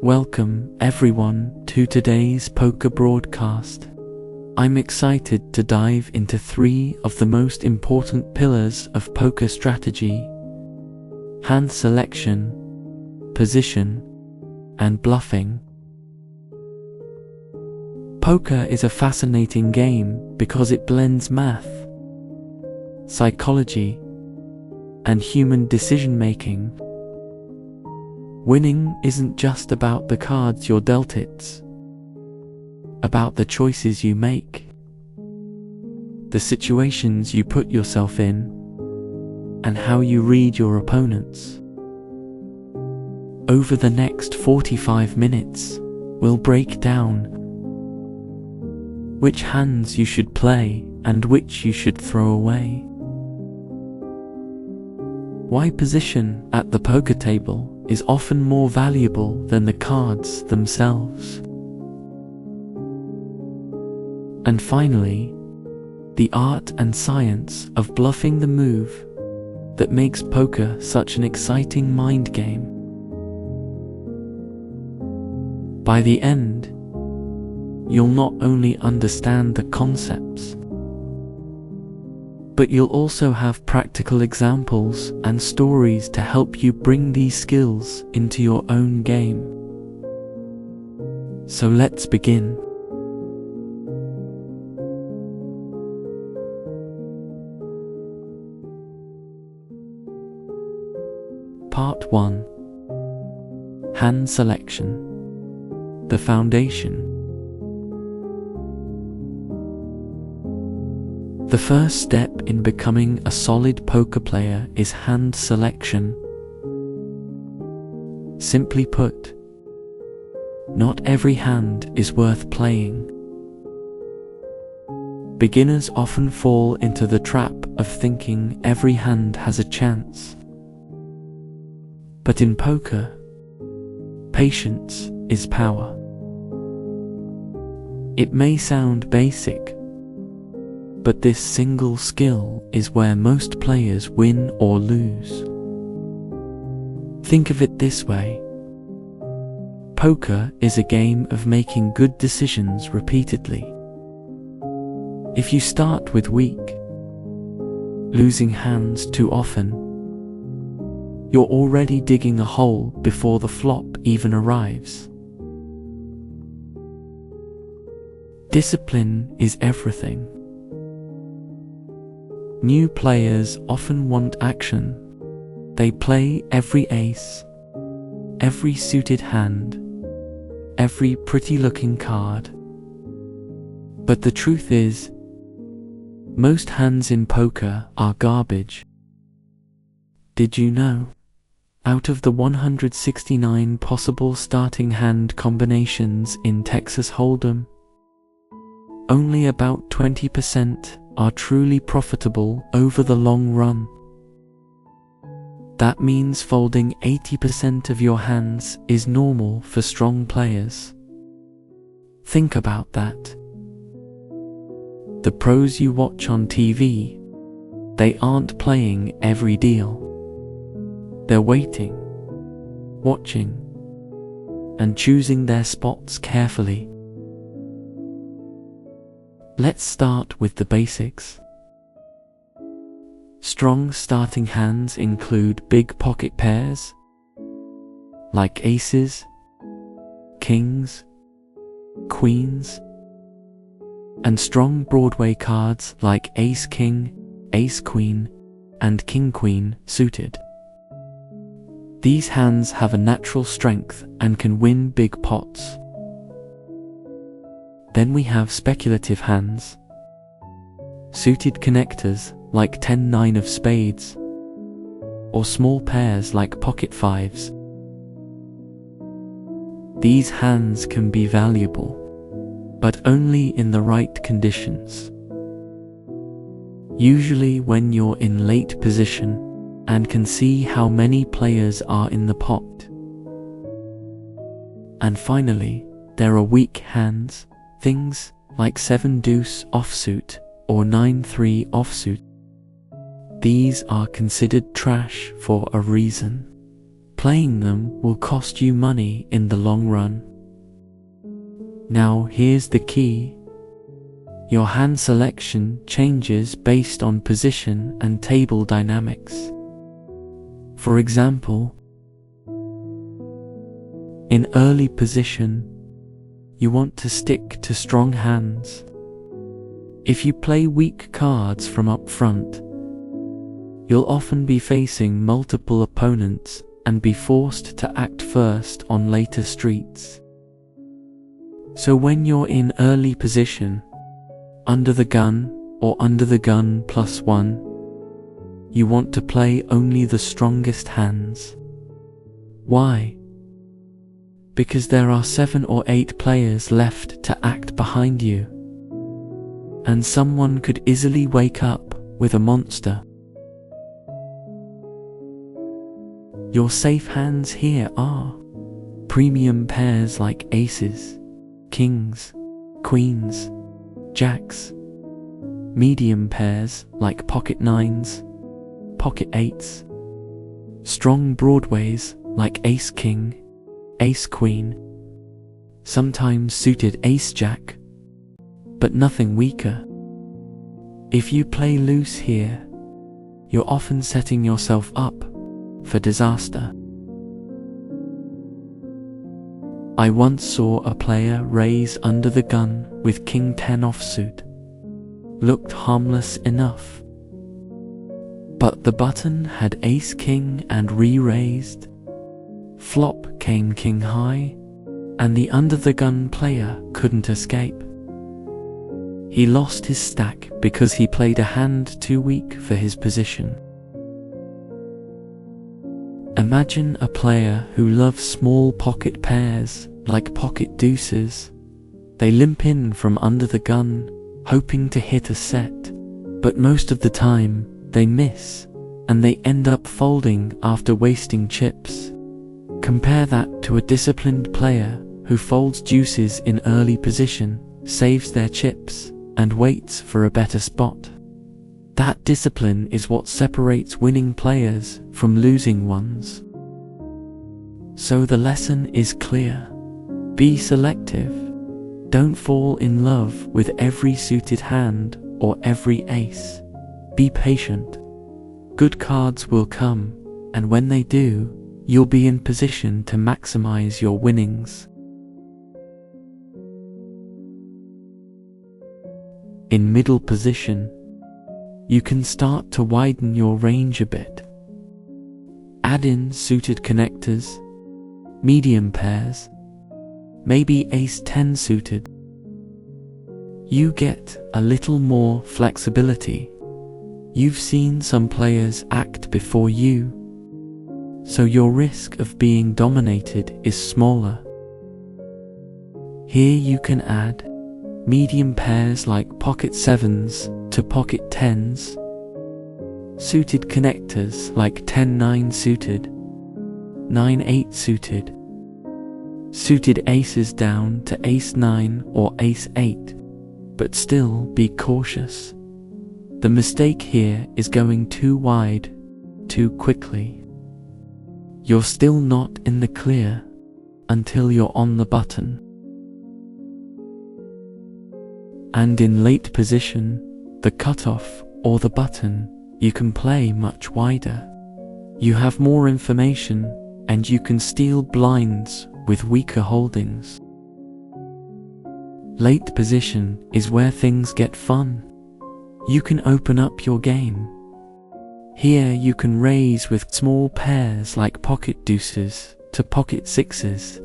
Welcome everyone to today's poker broadcast. I'm excited to dive into three of the most important pillars of poker strategy: hand selection, position, and bluffing. Poker is a fascinating game because it blends math, psychology, and human decision-making. Winning isn't just about the cards you're dealt, it's about the choices you make, the situations you put yourself in, and how you read your opponents. Over the next 45 minutes, we'll break down which hands you should play and which you should throw away. Why position at the poker table is often more valuable than the cards themselves. And finally, the art and science of bluffing, the move that makes poker such an exciting mind game. By the end, you'll not only understand the concepts, but you'll also have practical examples and stories to help you bring these skills into your own game. So let's begin. Part 1. Hand selection. The foundation. The first step in becoming a solid poker player is hand selection. Simply put, not every hand is worth playing. Beginners often fall into the trap of thinking every hand has a chance. But in poker, patience is power. It may sound basic, but this single skill is where most players win or lose. Think of it this way: poker is a game of making good decisions repeatedly. If you start with weak, losing hands too often, you're already digging a hole before the flop even arrives. Discipline is everything. New players often want action. They play every ace, every suited hand, every pretty-looking card. But the truth is, most hands in poker are garbage. Did you know? Out of the 169 possible starting hand combinations in Texas Hold'em, only about 20% are truly profitable over the long run. That means folding 80% of your hands is normal for strong players. Think about that. The pros you watch on TV, they aren't playing every deal. They're waiting, watching, and choosing their spots carefully. Let's start with the basics. Strong starting hands include big pocket pairs, like aces, kings, queens, and strong Broadway cards like ace-king, ace-queen, and king-queen suited. These hands have a natural strength and can win big pots. Then we have speculative hands. Suited connectors like 10-9 of spades, or small pairs like pocket fives. These hands can be valuable, but only in the right conditions. Usually when you're in late position and can see how many players are in the pot. And finally, there are weak hands, things like 7-deuce offsuit or 9-3 offsuit. These are considered trash for a reason. playing them will cost you money in the long run. Now here's the key. Your hand selection changes based on position and table dynamics. For example, in early position, you want to stick to strong hands. If you play weak cards from up front, you'll often be facing multiple opponents and be forced to act first on later streets. So when you're in early position, under the gun or under the gun +1, you want to play only the strongest hands. Why? Because there are 7 or 8 players left to act behind you, and someone could easily wake up with a monster. Your safe hands here are premium pairs like aces, kings, queens, jacks, medium pairs like pocket 9s, pocket 8s, strong broadways like ace king, ace queen, sometimes suited ace jack, but nothing weaker. If you play loose here, you're often setting yourself up for disaster. I once saw a player raise under the gun with king 10 offsuit. Looked harmless enough. But the button had ace king and re-raised. Flop came king high, and the under the gun player couldn't escape. He lost his stack because he played a hand too weak for his position. Imagine a player who loves small pocket pairs like pocket deuces. They limp in from under the gun, hoping to hit a set, but most of the time they miss, and they end up folding after wasting chips. Compare that to a disciplined player who folds deuces in early position, saves their chips, and waits for a better spot. That discipline is what separates winning players from losing ones. So the lesson is clear. Be selective. Don't fall in love with every suited hand or every ace. Be patient. Good cards will come, and when they do, you'll be in position to maximize your winnings. In middle position, you can start to widen your range a bit. Add in suited connectors, medium pairs, maybe ace 10 suited. You get a little more flexibility. You've seen some players act before you, so your risk of being dominated is smaller. Here you can add medium pairs like pocket 7s to pocket 10s, suited connectors like 10-9 suited, 9-8 suited, suited aces down to ace 9 or ace 8, but still be cautious. The mistake here is going too wide, too quickly. You're still not in the clear until you're on the button. And in late position, the cutoff or the button, you can play much wider. You have more information and you can steal blinds with weaker holdings. Late position is where things get fun. You can open up your game. Here you can raise with small pairs like pocket deuces to pocket 6s,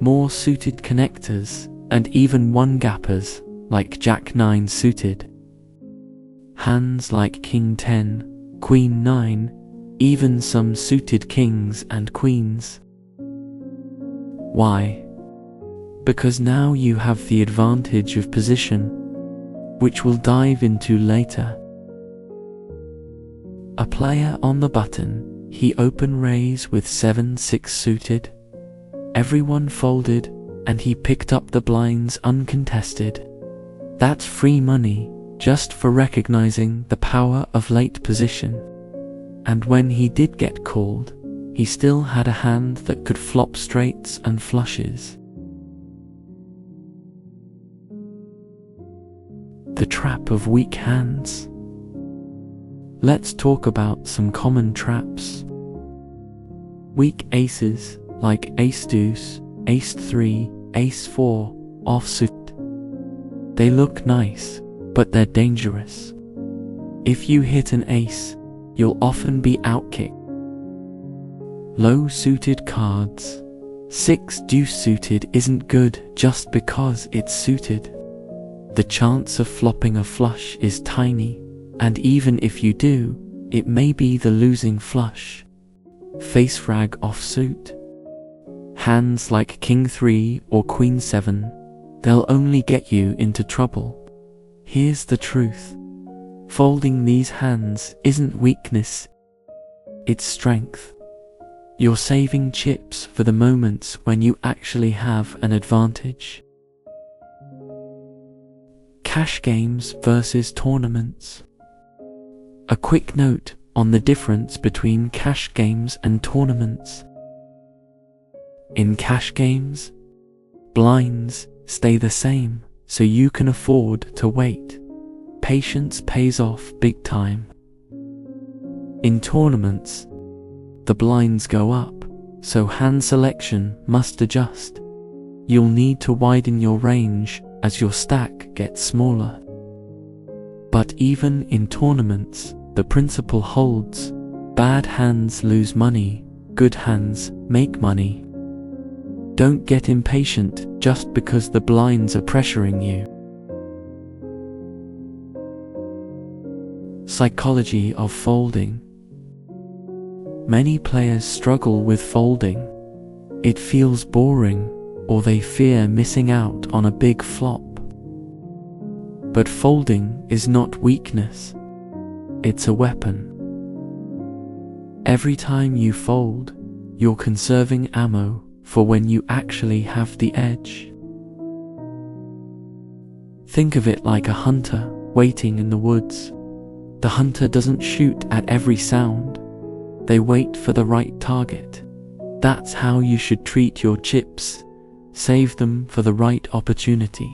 more suited connectors, and even one-gappers like jack 9 suited. Hands like king 10, queen 9, even some suited kings and queens. Why? Because now you have the advantage of position, which we'll dive into later. A player on the button, he open raise with 7-6 suited. Everyone folded, and he picked up the blinds uncontested. That's free money, just for recognizing the power of late position. And when he did get called, he still had a hand that could flop straights and flushes. The trap of weak hands. Let's talk about some common traps. Weak aces like ace-deuce, ace-3, ace-4, offsuit. They look nice, but they're dangerous. If you hit an ace, you'll often be outkicked. Low-suited cards. 6-deuce suited isn't good just because it's suited. The chance of flopping a flush is tiny, and even if you do, it may be the losing flush. Face frag offsuit. Hands like King 3 or Queen 7, they'll only get you into trouble. Here's the truth. Folding these hands isn't weakness, it's strength. You're saving chips for the moments when you actually have an advantage. Cash games versus tournaments. A quick note on the difference between cash games and tournaments. In cash games, blinds stay the same, so you can afford to wait. Patience pays off big time. In tournaments, the blinds go up, so hand selection must adjust. You'll need to widen your range as your stack gets smaller. But even in tournaments, the principle holds. Bad hands lose money, good hands make money. Don't get impatient just because the blinds are pressuring you. Psychology of folding. Many players struggle with folding. It feels boring, or they fear missing out on a big flop. But folding is not weakness. It's a weapon. Every time you fold, you're conserving ammo for when you actually have the edge. Think of it like a hunter waiting in the woods. The hunter doesn't shoot at every sound. They wait for the right target. That's how you should treat your chips. Save them for the right opportunity.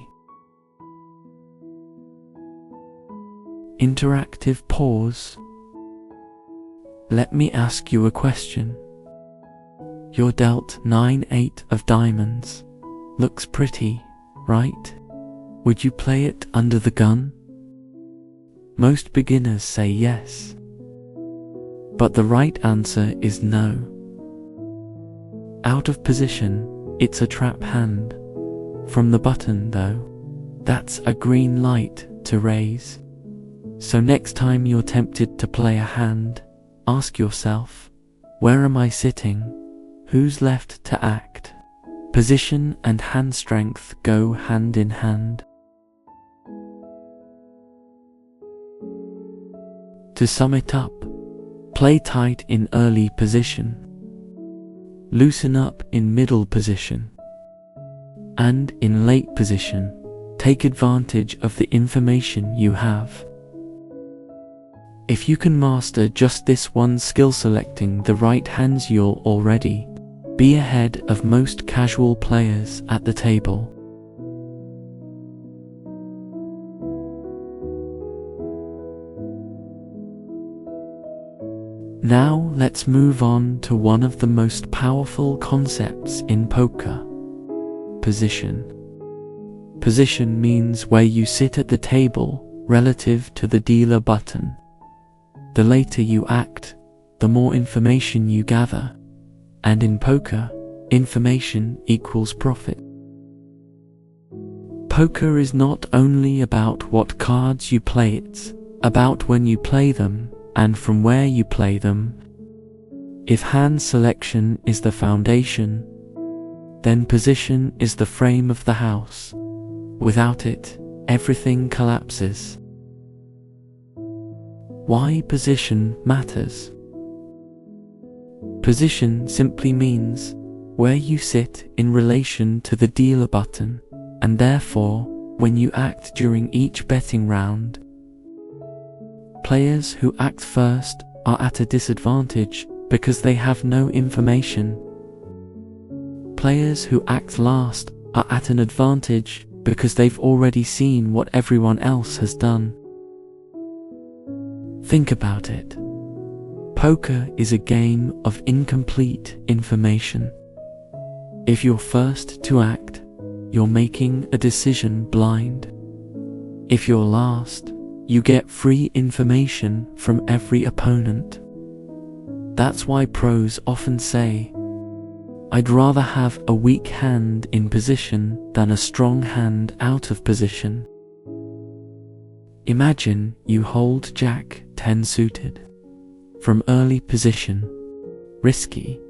Interactive pause. Let me ask you a question. You're dealt 9-8 of diamonds. Looks pretty, right? Would you play it under the gun? Most beginners say yes. But the right answer is no. Out of position, it's a trap hand. From the button though, that's a green light to raise. So next time you're tempted to play a hand, ask yourself, where am I sitting? Who's left to act? Position and hand strength go hand in hand. To sum it up, play tight in early position. Loosen up in middle position. And in late position, take advantage of the information you have. If you can master just this one skill, selecting the right hands, you'll already be ahead of most casual players at the table. Now let's move on to one of the most powerful concepts in poker: position. Position means where you sit at the table relative to the dealer button. The later you act, the more information you gather, and in poker, information equals profit. Poker is not only about what cards you play, it's about when you play them and from where you play them. If hand selection is the foundation, then position is the frame of the house. Without it, everything collapses. Why position matters? Position simply means where you sit in relation to the dealer button, and therefore, when you act during each betting round. Players who act first are at a disadvantage because they have no information. Players who act last are at an advantage because they've already seen what everyone else has done. Think about it. Poker is a game of incomplete information. If you're first to act, you're making a decision blind. If you're last, you get free information from every opponent. That's why pros often say, "I'd rather have a weak hand in position than a strong hand out of position." Imagine you hold Jack 10 suited. From early position, risky.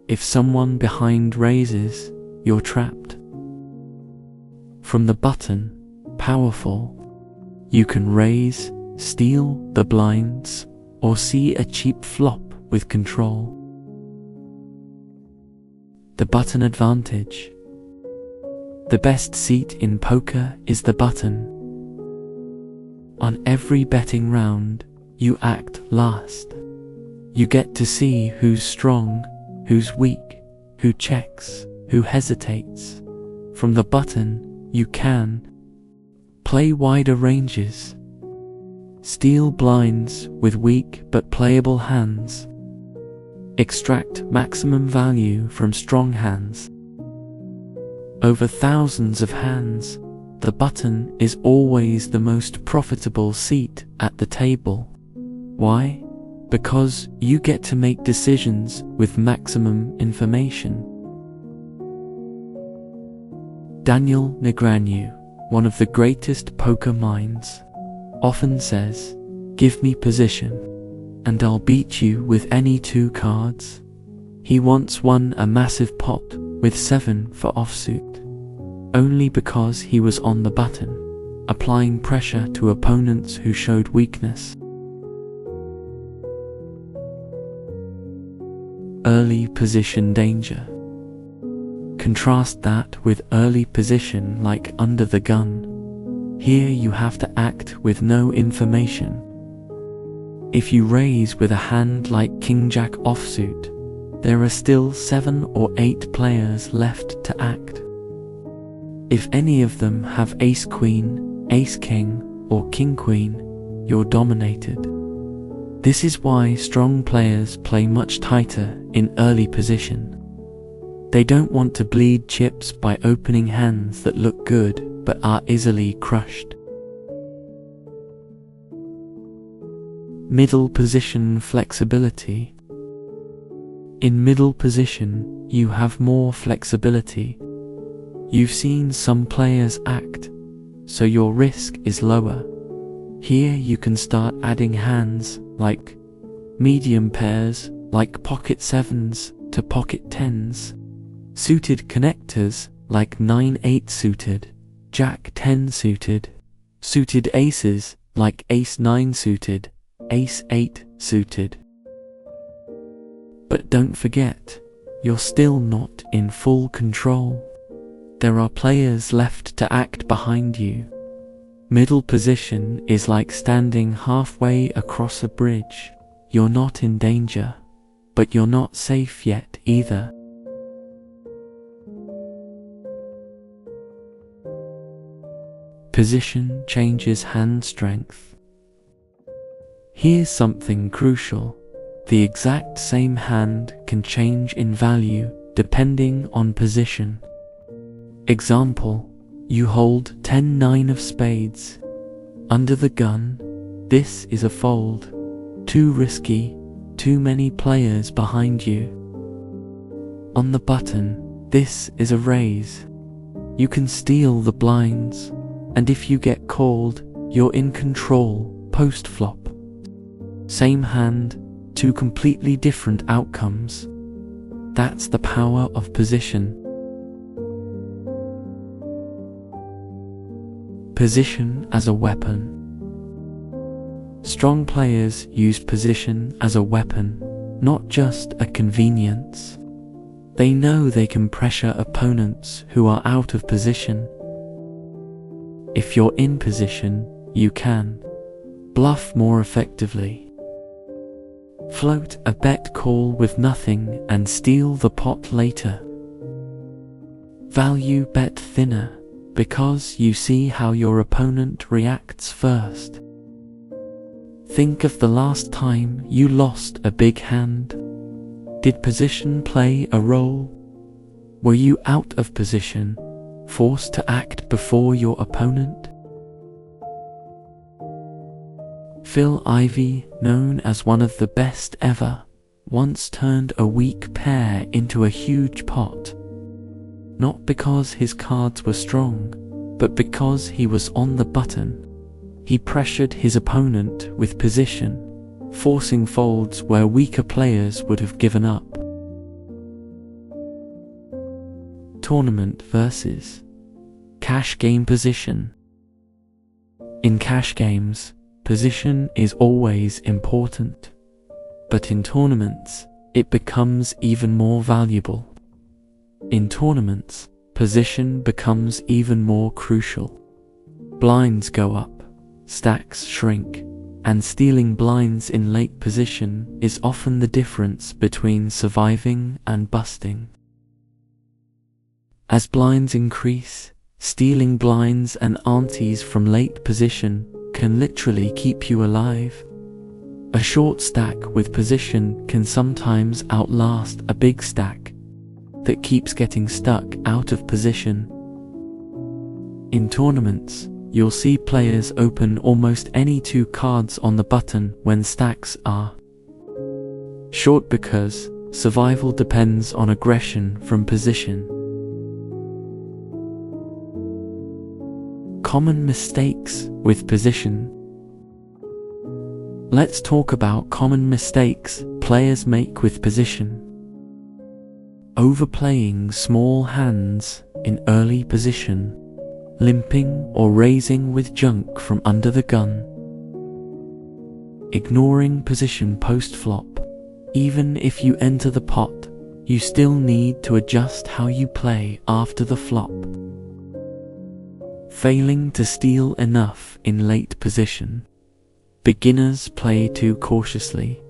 If someone behind raises, you're trapped. From the button, powerful. You can raise, steal the blinds, or see a cheap flop with control. The button advantage. The best seat in poker is the button. On every betting round, you act last. You get to see who's strong, who's weak, who checks, who hesitates. From the button, you can play wider ranges, steal blinds with weak but playable hands, extract maximum value from strong hands. Over thousands of hands, the button is always the most profitable seat at the table. Why? Because you get to make decisions with maximum information. Daniel Negreanu, one of the greatest poker minds, often says, "Give me position, and I'll beat you with any 2 cards." He once won a massive pot with 7 for offsuit, only because he was on the button, applying pressure to opponents who showed weakness. Early position danger. Contrast that with early position like under the gun. Here you have to act with no information. If you raise with a hand like King-Jack offsuit, there are still 7 or 8 players left to act. If any of them have Ace-Queen, Ace-King, or King-Queen, you're dominated. This is why strong players play much tighter in early position. They don't want to bleed chips by opening hands that look good but are easily crushed. Middle position flexibility. In middle position, you have more flexibility. You've seen some players act, so your risk is lower. Here you can start adding hands like medium pairs like pocket 7s to pocket 10s, suited connectors like 9-8 suited, Jack 10 suited, suited aces like Ace 9 suited, Ace 8 suited. But don't forget, you're still not in full control. There are players left to act behind you. Middle position is like standing halfway across a bridge. You're not in danger, but you're not safe yet either. Position changes hand strength. Here's something crucial. The exact same hand can change in value depending on position. Example, you hold 10-9 of spades. Under the gun, this is a fold. Too risky, too many players behind you. On the button, this is a raise. You can steal the blinds, and if you get called, you're in control post-flop. Same hand, 2 completely different outcomes. That's the power of position. Position as a weapon. Strong players use position as a weapon, not just a convenience. They know they can pressure opponents who are out of position. If you're in position, you can bluff more effectively. Float a bet call with nothing and steal the pot later. Value bet thinner because you see how your opponent reacts first. Think of the last time you lost a big hand. Did position play a role? Were you out of position, forced to act before your opponent? Phil Ivey, known as one of the best ever, once turned a weak pair into a huge pot. Not because his cards were strong, but because he was on the button. He pressured his opponent with position, forcing folds where weaker players would have given up. Tournament versus cash game position. In cash games, position is always important, but in tournaments, it becomes even more valuable. In tournaments, position becomes even more crucial. Blinds go up, stacks shrink, and stealing blinds in late position is often the difference between surviving and busting. As blinds increase, stealing blinds and antes from late position can literally keep you alive. A short stack with position can sometimes outlast a big stack that keeps getting stuck out of position. In tournaments, you'll see players open almost any 2 cards on the button when stacks are short because survival depends on aggression from position. Common mistakes with position. Let's talk about common mistakes players make with position. Overplaying small hands in early position, limping or raising with junk from under the gun. Ignoring position post-flop. Even if you enter the pot, you still need to adjust how you play after the flop. Failing to steal enough in late position. Beginners play too cautiously,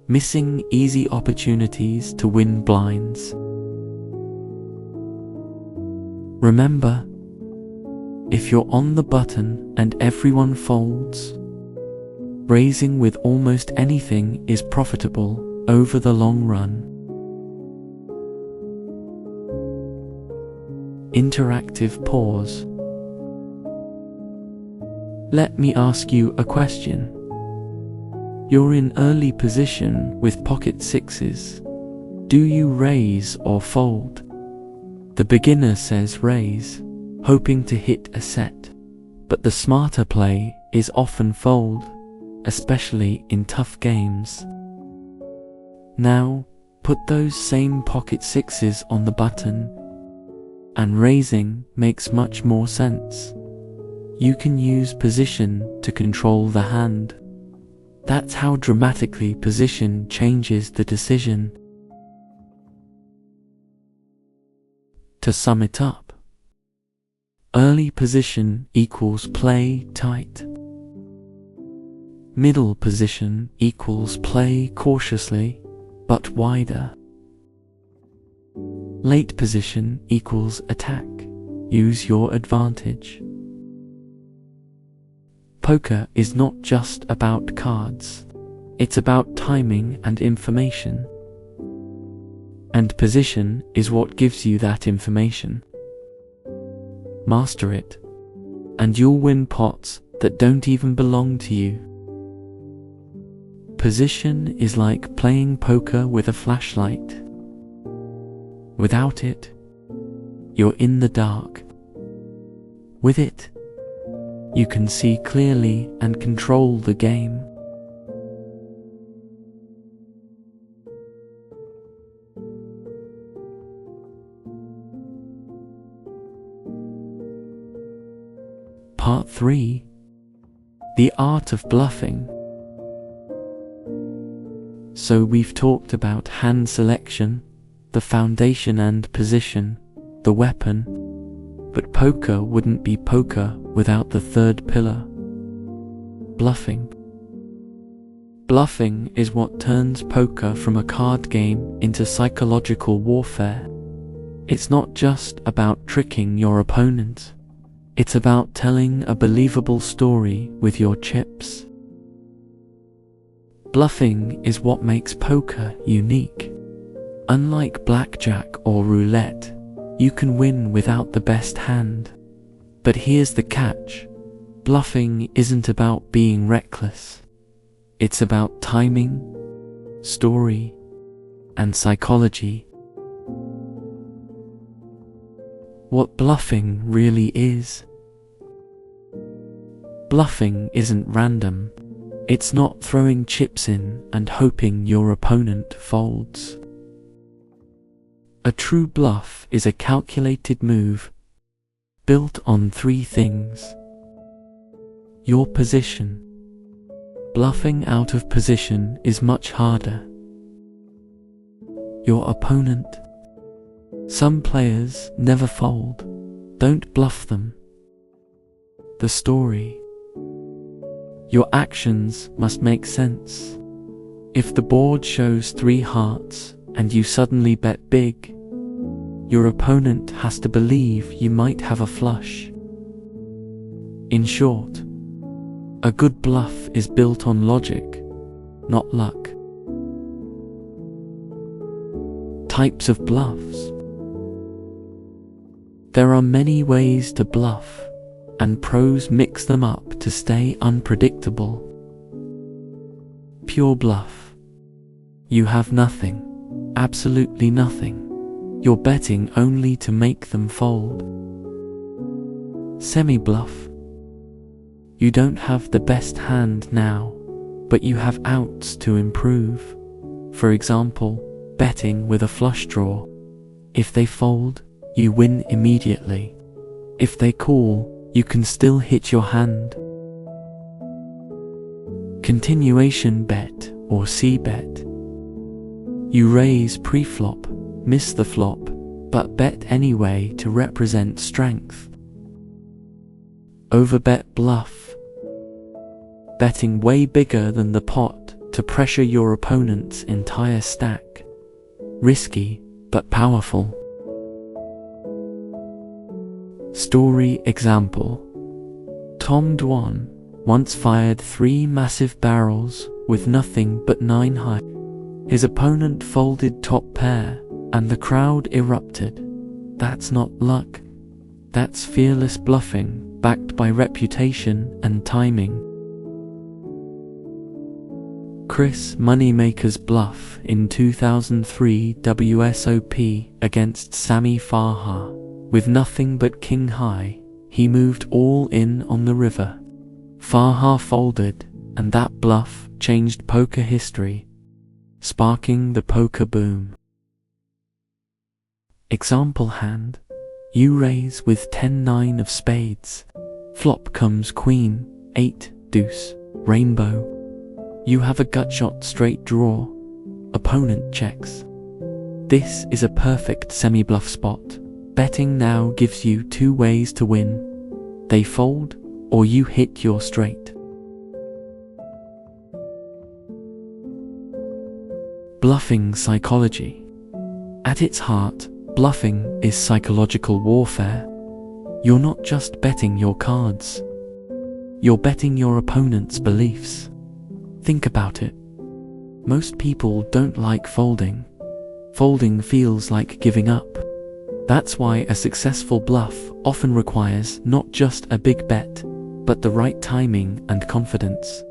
missing easy opportunities to win blinds. Remember, if you're on the button and everyone folds, raising with almost anything is profitable over the long run. Interactive pause. Let me ask you a question. You're in early position with pocket sixes. Do you raise or fold? The beginner says raise, hoping to hit a set, but the smarter play is often fold, especially in tough games. Now, put those same pocket sixes on the button, and raising makes much more sense. You can use position to control the hand. That's how dramatically position changes the decision. To sum it up, early position equals play tight. Middle position equals play cautiously, but wider. Late position equals attack. Use your advantage. Poker is not just about cards. It's about timing and information. And position is what gives you that information. Master it, and you'll win pots that don't even belong to you. Position is like playing poker with a flashlight. Without it, you're in the dark. With it, you can see clearly and control the game. Part 3. The Art of Bluffing. So we've talked about hand selection, the foundation and position, the weapon, but poker wouldn't be poker without the third pillar, bluffing. Bluffing is what turns poker from a card game into psychological warfare. It's not just about tricking your opponent. It's about telling a believable story with your chips. Bluffing is what makes poker unique. Unlike blackjack or roulette, you can win without the best hand. But here's the catch. Bluffing isn't about being reckless. It's about timing, story, and psychology. What bluffing really is. Bluffing isn't random. It's not throwing chips in and hoping your opponent folds. A true bluff is a calculated move built on three things. Your position. Bluffing out of position is much harder. Your opponent. Some players never fold. Don't bluff them. The story. Your actions must make sense. If the board shows 3 hearts and you suddenly bet big, your opponent has to believe you might have a flush. In short, a good bluff is built on logic, not luck. Types of bluffs. There are many ways to bluff, and pros mix them up to stay unpredictable. Pure bluff. You have nothing, absolutely nothing. You're betting only to make them fold. Semi-bluff. You don't have the best hand now, but you have outs to improve. For example, betting with a flush draw. If they fold, you win immediately. If they call, you can still hit your hand. Continuation bet or C-bet. You raise pre-flop, miss the flop, but bet anyway to represent strength. Overbet bluff. Betting way bigger than the pot to pressure your opponent's entire stack. Risky, but powerful. Story example. Tom Dwan once fired 3 massive barrels with nothing but 9 high. His opponent folded top pair, and the crowd erupted. That's not luck. That's fearless bluffing, backed by reputation and timing. Chris Moneymaker's bluff in 2003 WSOP against Sami Farha. With nothing but king high, he moved all in on the river. Farha folded, and that bluff changed poker history, sparking the poker boom. Example hand. You raise with 10-9 of spades. Flop comes queen, 8, deuce, rainbow. You have a gutshot straight draw. Opponent checks. This is a perfect semi-bluff spot. Betting now gives you 2 ways to win. They fold, or you hit your straight. Bluffing psychology. At its heart, bluffing is psychological warfare. You're not just betting your cards. You're betting your opponent's beliefs. Think about it. Most people don't like folding. Folding feels like giving up. That's why a successful bluff often requires not just a big bet, but the right timing and confidence.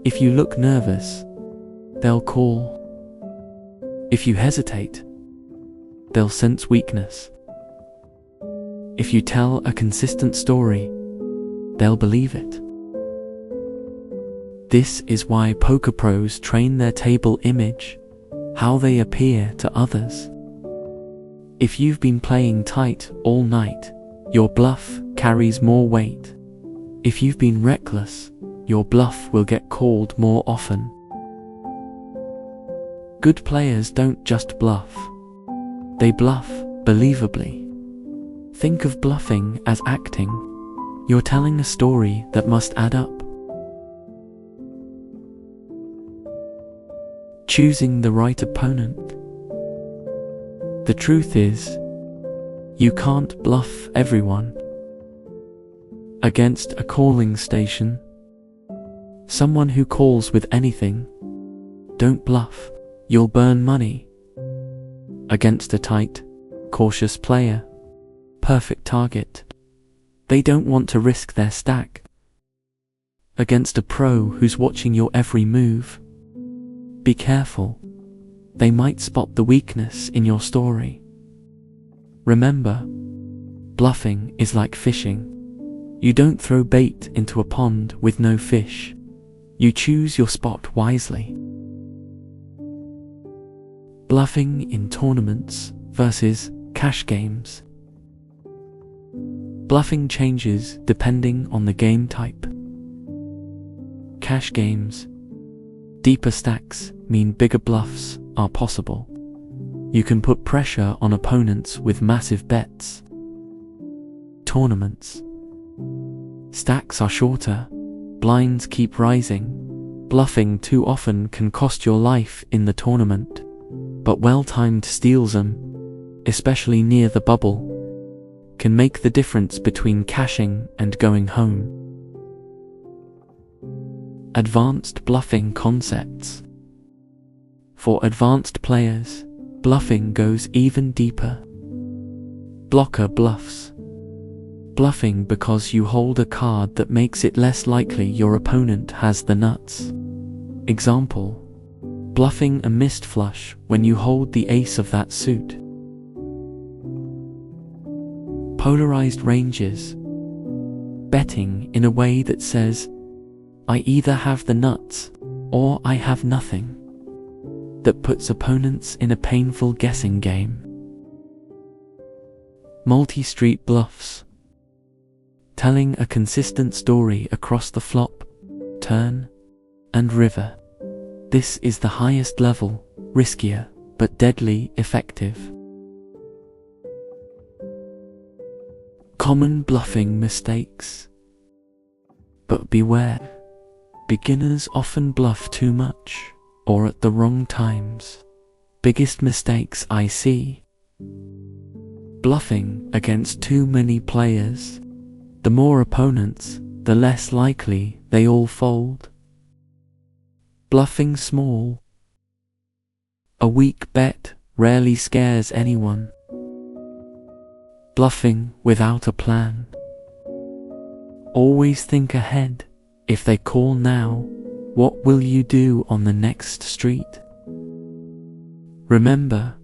If you look nervous, they'll call. If you hesitate, they'll sense weakness. If you tell a consistent story, they'll believe it. This is why poker pros train their table image, how they appear to others. If you've been playing tight all night, your bluff carries more weight. If you've been reckless, your bluff will get called more often. Good players don't just bluff. They bluff believably. Think of bluffing as acting. You're telling a story that must add up. choosing the right opponent. The truth is, you can't bluff everyone. Against a calling station, someone who calls with anything, don't bluff, you'll burn money. Against a tight, cautious player, perfect target, they don't want to risk their stack. Against a pro who's watching your every move, be careful, they might spot the weakness in your story. Remember, bluffing is like fishing. You don't throw bait into a pond with no fish. You choose your spot wisely. Bluffing in tournaments versus cash games. Bluffing changes depending on the game type. Cash games, deeper stacks mean bigger bluffs are possible. You can put pressure on opponents with massive bets. Tournaments. Stacks are shorter, blinds keep rising. Bluffing too often can cost your life in the tournament, but well-timed steals, especially near the bubble, can make the difference between cashing and going home. Advanced bluffing concepts. For advanced players, bluffing goes even deeper. Blocker bluffs. Bluffing because you hold a card that makes it less likely your opponent has the nuts. Example: bluffing a missed flush when you hold the ace of that suit. Polarized ranges. Betting in a way that says, I either have the nuts or I have nothing. That puts opponents in a painful guessing game. Multi-street bluffs. Telling a consistent story across the flop, turn, and river. This is the highest level, riskier, but deadly effective. Common bluffing mistakes. But beware, beginners often bluff too much, or at the wrong times. Biggest mistakes I see. Bluffing against too many players. The more opponents, the less likely they all fold. Bluffing small. A weak bet rarely scares anyone. Bluffing without a plan. Always think ahead. If they call now, what will you do on the next street? Remember,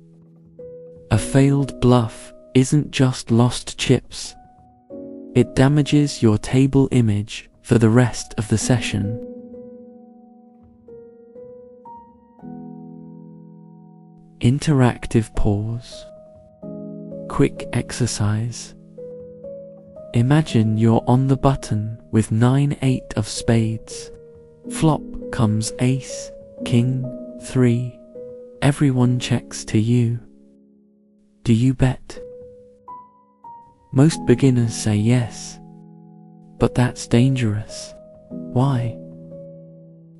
a failed bluff isn't just lost chips. It damages your table image for the rest of the session. Interactive pause. Quick exercise. Imagine you're on the button with 9-8 of spades. Flop comes ace, king, 3. Everyone checks to you. Do you bet? Most beginners say yes, but that's dangerous. Why?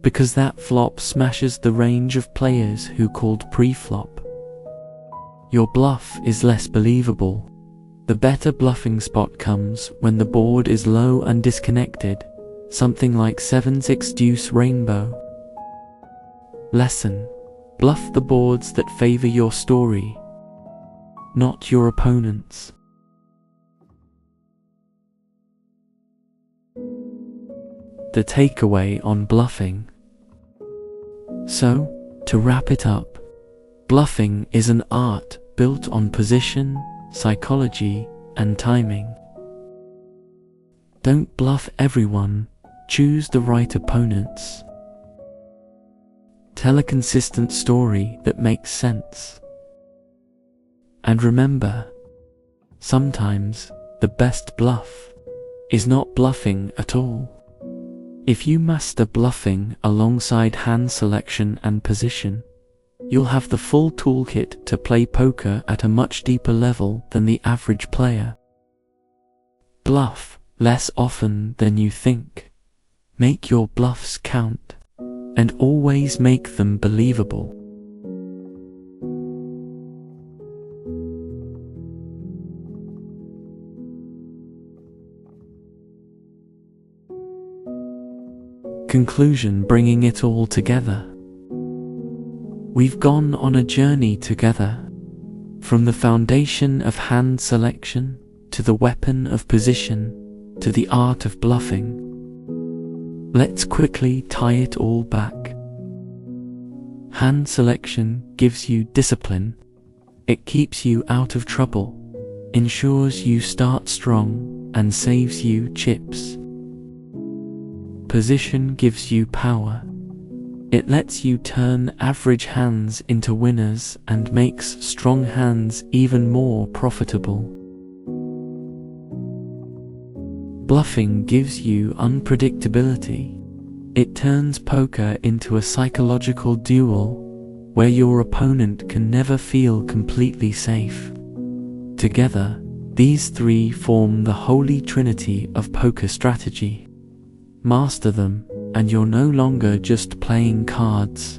Because that flop smashes the range of players who called pre-flop. Your bluff is less believable. The better bluffing spot comes when the board is low and disconnected, something like 7-6 deuce rainbow. Lesson: bluff the boards that favor your story, not your opponent's. The takeaway on bluffing. So, to wrap it up, bluffing is an art built on position, psychology, and timing. Don't bluff everyone, choose the right opponents. Tell a consistent story that makes sense. And remember, sometimes the best bluff is not bluffing at all. If you master bluffing alongside hand selection and position, you'll have the full toolkit to play poker at a much deeper level than the average player. Bluff less often than you think. Make your bluffs count, and always make them believable. conclusion bringing it all together. We've gone on a journey together, from the foundation of hand selection, to the weapon of position, to the art of bluffing. Let's quickly tie it all back. Hand selection gives you discipline. It keeps you out of trouble, ensures you start strong, and saves you chips. Position gives you power. It lets you turn average hands into winners and makes strong hands even more profitable. Bluffing gives you unpredictability. It turns poker into a psychological duel where your opponent can never feel completely safe. Together, these three form the holy trinity of poker strategy. Master them, and you're no longer just playing cards.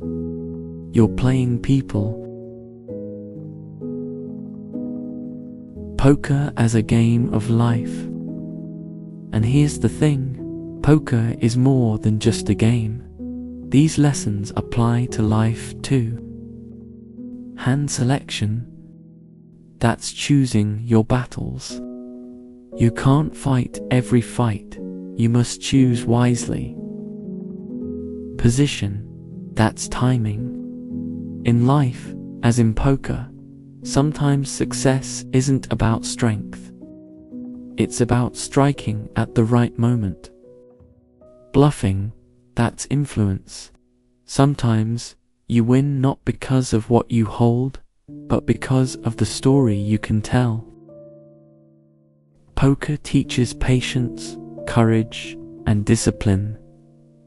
You're playing people. Poker as a game of life. And here's the thing. Poker is more than just a game. These lessons apply to life too. Hand selection, that's choosing your battles. You can't fight every fight, you must choose wisely. Position, that's timing. In life, as in poker, sometimes success isn't about strength. It's about striking at the right moment. Bluffing, that's influence. Sometimes you win not because of what you hold, but because of the story you can tell. Poker teaches patience, courage, and discipline,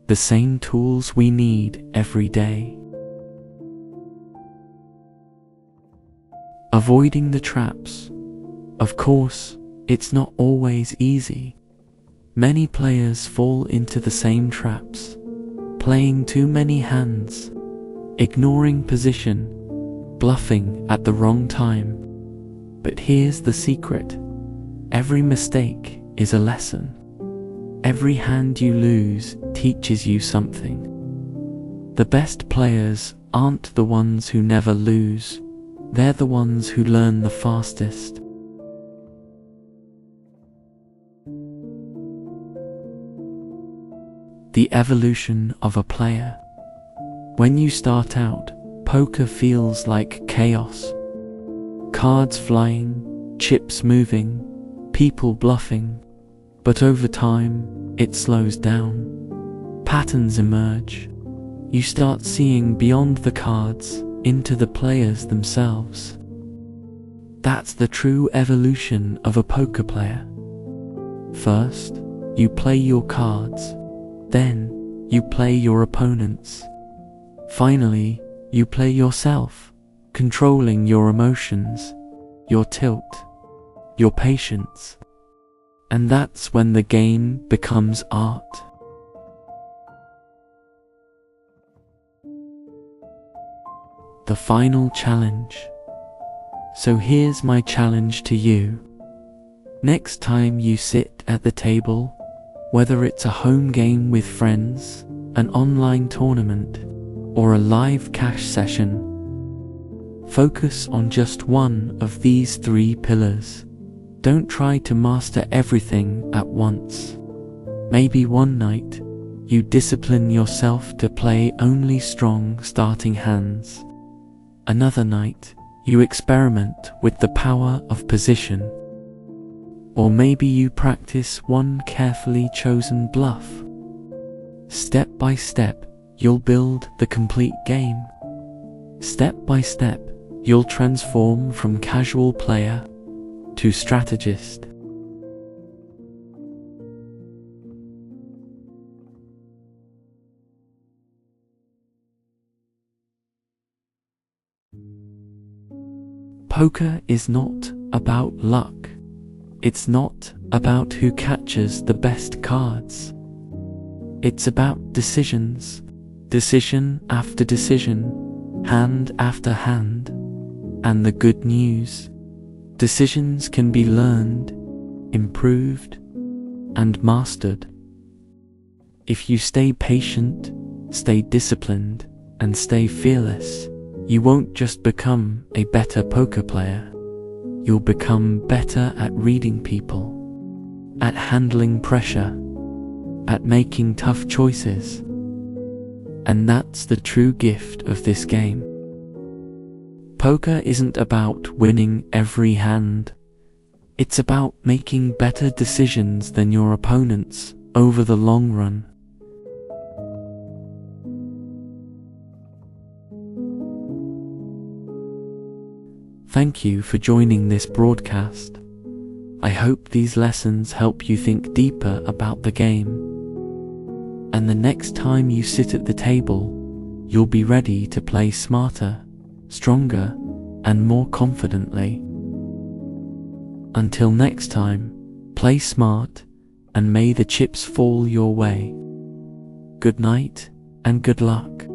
the same tools we need every day. Avoiding the traps. Of course, it's not always easy. Many players fall into the same traps, playing too many hands, ignoring position, bluffing at the wrong time. But here's the secret. Every mistake is a lesson. Every hand you lose teaches you something. The best players aren't the ones who never lose, they're the ones who learn the fastest. The evolution of a player. When you start out, poker feels like chaos. Cards flying, chips moving, people bluffing. But over time, it slows down. Patterns emerge. You start seeing beyond the cards, into the players themselves. That's the true evolution of a poker player. First, you play your cards. Then, you play your opponents. Finally, you play yourself, controlling your emotions, your tilt, your patience. And that's when the game becomes art. The final challenge. So here's my challenge to you. Next time you sit at the table, whether it's a home game with friends, an online tournament, or a live cash session, focus on just one of these three pillars. Don't try to master everything at once. Maybe one night, you discipline yourself to play only strong starting hands. Another night, you experiment with the power of position. Or maybe you practice one carefully chosen bluff. Step by step, you'll build the complete game. Step by step, you'll transform from casual player to strategist. Poker is not about luck. It's not about who catches the best cards. It's about decisions, decision after decision, hand after hand. And the good news, decisions can be learned, improved, and mastered. If you stay patient, stay disciplined, and stay fearless, you won't just become a better poker player. You'll become better at reading people, at handling pressure, at making tough choices. And that's the true gift of this game. Poker isn't about winning every hand. It's about making better decisions than your opponents over the long run. Thank you for joining this broadcast. I hope these lessons help you think deeper about the game. And the next time you sit at the table, you'll be ready to play smarter, stronger, and more confidently. Until next time, play smart, and may the chips fall your way. Good night, and good luck.